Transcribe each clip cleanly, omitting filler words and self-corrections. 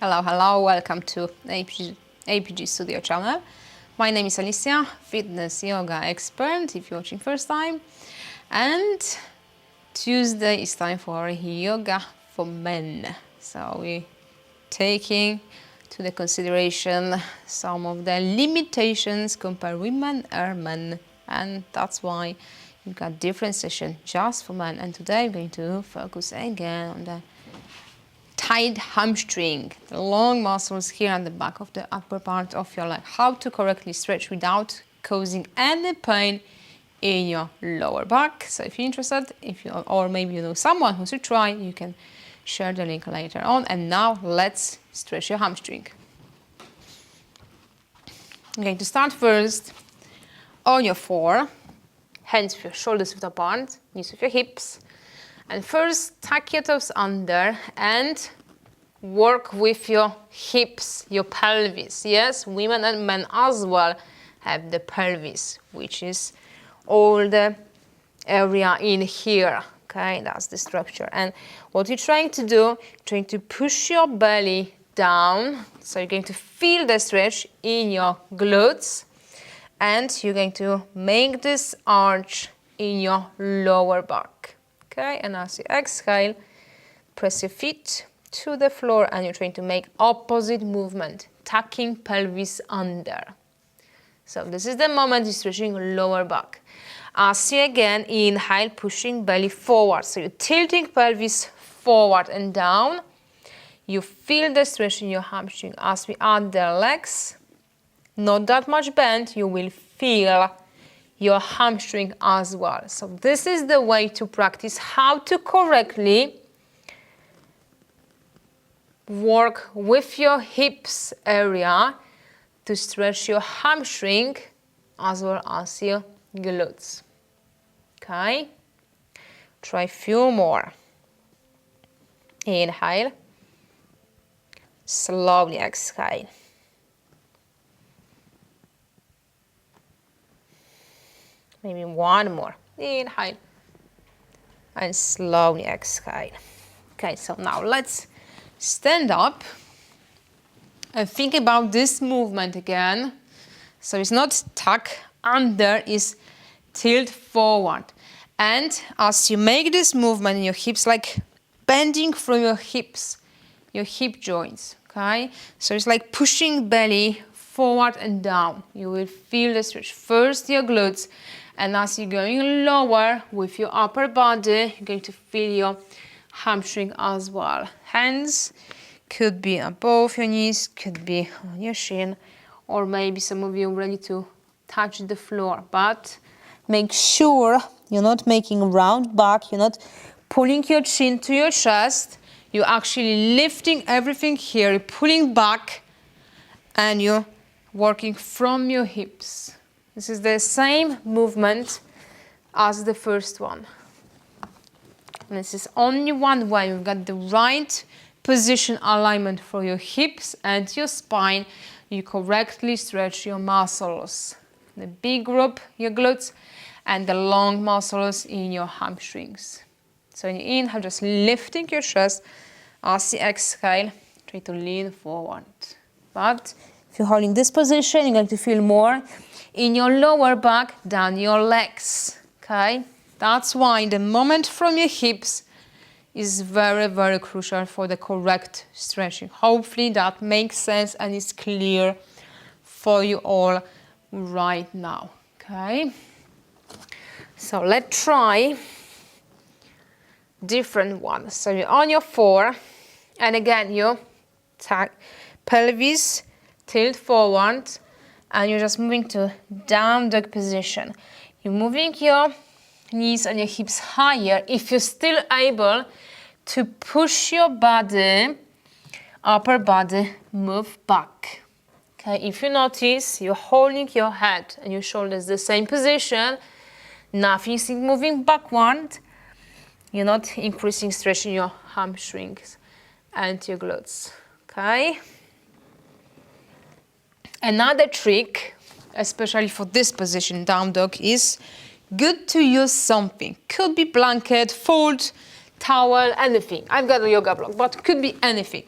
Hello, hello, welcome to APG.STUDIO channel. My name is Alicia, fitness yoga expert if you're watching first time. And Tuesday is time for yoga for men. So we're taking to the consideration some of the limitations compared women and men. And that's why we've got different session just for men. And today I'm going to focus again on the tight hamstring, the long muscles here at the back of the upper part of your leg. How to correctly stretch without causing any pain in your lower back. So if you're interested, or maybe you know someone who should try, you can share the link later on. And now let's stretch your hamstring. I'm going to start first on your four, hands with your shoulders width apart, knees with your hips. And first, tuck your toes under and work with your hips, your pelvis. Yes, women and men as well have the pelvis, which is all the area in here. Okay, that's the structure. And what you're trying to do, trying to push your belly down. So you're going to feel the stretch in your glutes. And you're going to make this arch in your lower back. Okay, and as you exhale, press your feet to the floor and you're trying to make opposite movement, tucking pelvis under. So this is the moment you're stretching lower back. As you again inhale, pushing belly forward. So you're tilting pelvis forward and down. You feel the stretch in your hamstring. As we add the legs, not that much bend, you will feel your hamstring as well. So this is the way to practice how to correctly work with your hips area to stretch your hamstring as well as your glutes. Okay? Try a few more. Inhale. Slowly exhale. Maybe one more. Inhale. And slowly exhale. Okay, so now let's stand up and think about this movement again. So it's not tuck under, it's tilt forward. And as you make this movement in your hips, like bending from your hips, your hip joints, okay? So it's like pushing belly forward and down. You will feel the stretch. First your glutes, and as you're going lower with your upper body, you're going to feel your hamstring as well. Hands could be above your knees, could be on your shin, or maybe some of you are ready to touch the floor. But make sure you're not making a round back, you're not pulling your chin to your chest. You're actually lifting everything here, you're pulling back, and you're working from your hips. This is the same movement as the first one. And this is only one way. You've got the right position alignment for your hips and your spine. You correctly stretch your muscles. The big group, your glutes, and the long muscles in your hamstrings. So when you inhale, just lifting your chest. As you exhale, try to lean forward. But if you're holding this position, you're going to feel more in your lower back than your legs, okay? That's why the moment from your hips is very, very crucial for the correct stretching. Hopefully that makes sense and is clear for you all right now, okay? So let's try different ones. So you're on your four, and again you tuck pelvis, tilt forward, and you're just moving to down dog position. You're moving your knees and your hips higher if you're still able to push your body, upper body, move back. Okay, if you notice, you're holding your head and your shoulders the same position, nothing's moving backward, you're not increasing stretching your hamstrings and your glutes, okay? Another trick, especially for this position, down dog, is good to use something. Could be blanket, fold, towel, anything. I've got a yoga block, but could be anything.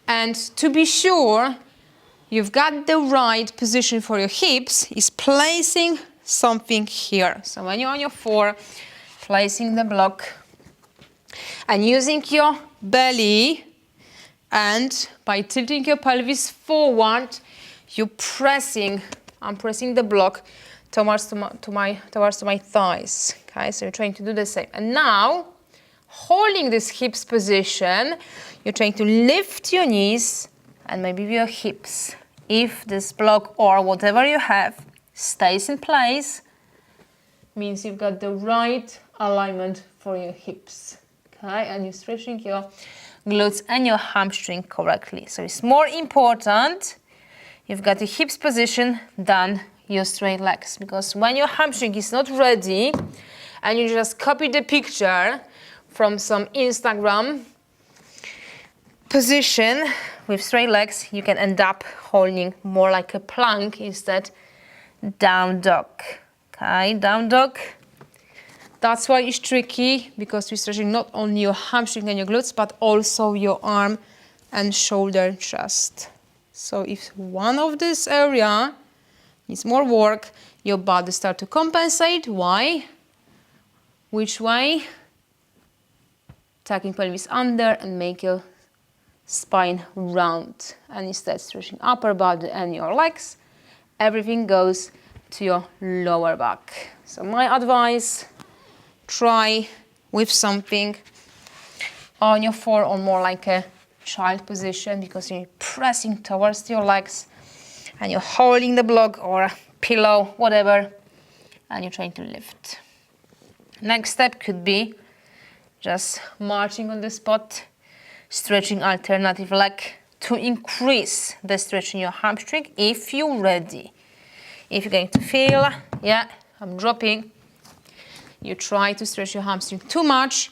And to be sure you've got the right position for your hips is placing something here. So when you're on your floor, placing the block and using your belly, and by tilting your pelvis forward, I'm pressing the block towards my thighs. Okay, so you're trying to do the same. And now, holding this hips position, you're trying to lift your knees and maybe your hips. If this block or whatever you have stays in place, means you've got the right alignment for your hips. Okay, and you're stretching your glutes and your hamstring correctly. So it's more important you've got the hips position than your straight legs, because when your hamstring is not ready and you just copy the picture from some Instagram position with straight legs, you can end up holding more like a plank instead. Down dog. Okay, down dog. That's why it's tricky, because we're stretching not only your hamstring and your glutes, but also your arm and shoulder chest. So if one of this area needs more work, your body starts to compensate. Why? Which way? Tucking pelvis under and make your spine round. And instead stretching upper body and your legs, everything goes to your lower back. So my advice, try with something on your floor or more like a child position, because you're pressing towards your legs and you're holding the block or pillow, whatever, and you're trying to lift. Next step could be just marching on the spot, stretching alternative leg to increase the stretch in your hamstring if you're ready. If you're going to feel, yeah, I'm dropping, you try to stretch your hamstring too much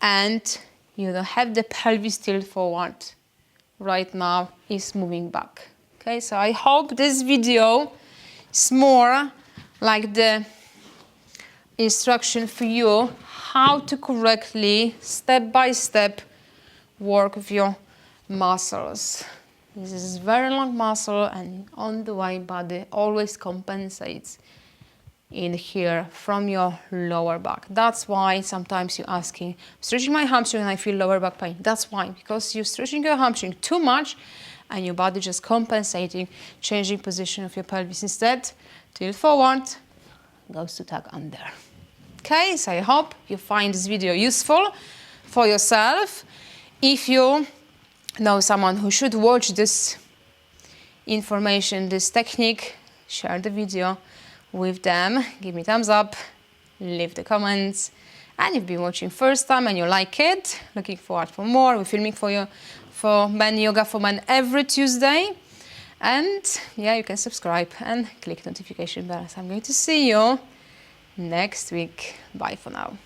and you don't have the pelvis tilt forward. Right now it's moving back. Okay, so I hope this video is more like the instruction for you how to correctly, step by step, work with your muscles. This is very long muscle, and on the way body always compensates in here from your lower back. That's why sometimes you're asking, stretching my hamstring and I feel lower back pain. That's why, because you're stretching your hamstring too much and your body just compensating, changing position of your pelvis instead. Tilt forward, goes to tuck under. Okay, so I hope you find this video useful for yourself. If you know someone who should watch this information, this technique, share the video with them, give me thumbs up, leave the comments. And if you've been watching first time and you like it, looking forward for more. We're filming for you for men yoga for men every Tuesday. And yeah, you can subscribe and click notification bell. So I'm going to see you next week. Bye for now.